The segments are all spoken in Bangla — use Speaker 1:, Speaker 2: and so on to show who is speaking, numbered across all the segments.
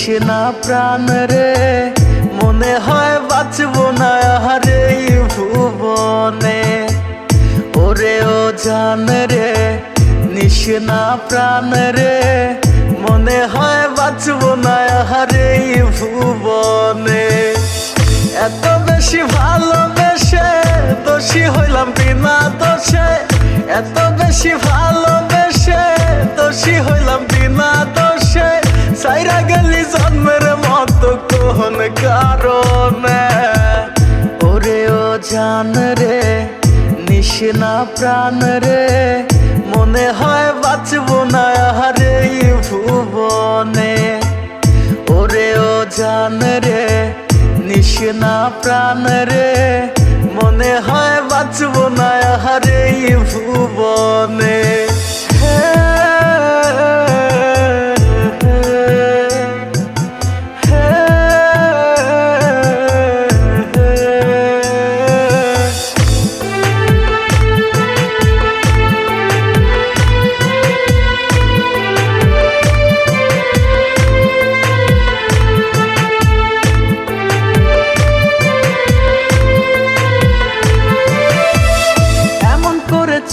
Speaker 1: নিশনা প্রাণ রে মনে হয় বাঁচবো না আর এই ভুবনে। ওরে ও জান রে নিশনা প্রাণ রে মনে হয় বাঁচবো না আর এই ভুবনে। এত বেশি ভালোবেসে দোষী হইলাম বিনা দোষে, এত বেশি ভালোবেসে দোষী হইলাম বিনা দোষে। সাইরা গেলি জন্মের মতো কোন কারণে। ওরে ও জান রে নিশনা প্রাণ রে মনে হয় বাঁচবো না আর এই ভুবনে। ওরে ও জান রে নিশনা প্রাণ রে মনে হয় বাঁচবো না আর এই ভুবনে।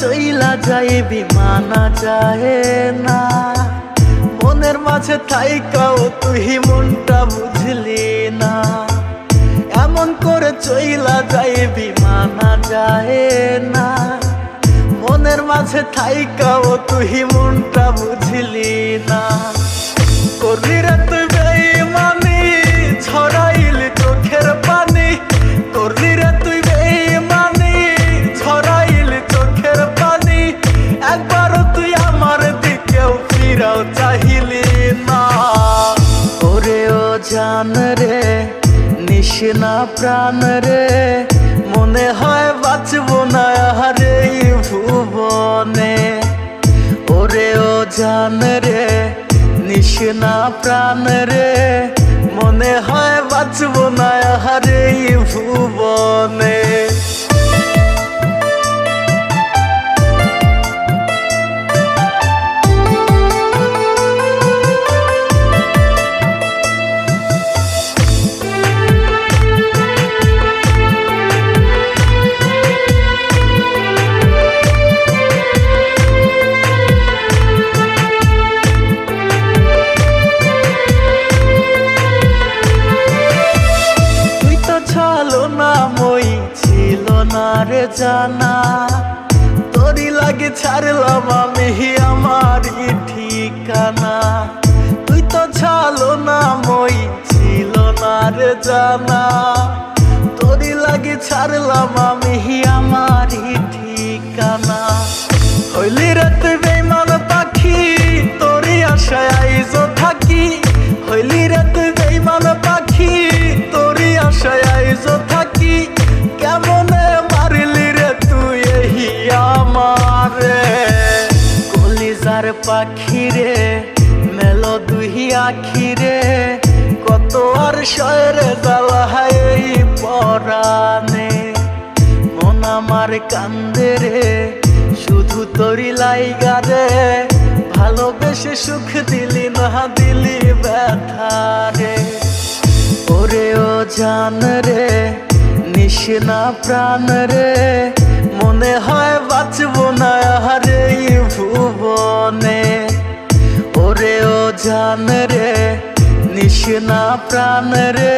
Speaker 1: চইলা যায় বিমানা যায় না, মনের মাঝে থাইকাও তুই মনটা বুঝলি না। এমন করে চইলা যায় বিমানা যায় না, মনের মাঝে থাইকাও তুই মনটা বুঝলি না। করলি রে তুই বেঈমানি ছড়াইলি চোখের পানি, করলি রে তুই বেঈমানি ছড়াইলি চোখের পানি। একবারও তুই আমার দিকেও ফিরাও চাহিলি না। ওরে ও জান রে নিশনা প্রাণ রে মনে হয় বাঁচবো না আর এই ভুবনে। ওরে ও জান রে নিশনা প্রাণ রে মনে হয় বাঁচবো না আর এই ভুবনে। রে জানা তোরি লাগে ছাড়লাম আমি আমার ঠিকানা। তুই তো ছালো না মই ছিল না রে জানা, তোরি লাগে ছাড়লাম আমি আমার ঠিকানা। হইলি রে তুই বেঈমান পাখি তোরি আশায় আইজো থাকি, হইলি রে তুই বেঈমান পাখি তোরি আশায় আইজো থাকি। কেমনে মারলি রে তুই এই আমারে, কলিজার পাখি রে মেলো দুই আখি রে। কত আর শয়রে জ্বালায় এই পরাণে, মন আমার কান্দে রে শুধু তোরি লাইগা রে। ভালোবেসে সুখ দিলি না দিলি ব্যথা রে। ওরে ও জান রে নিশনা প্রাণ রে মনে হয় বাঁচবো না আর এই ভুবনে। ওরে ও জান রে নিশনা প্রাণ রে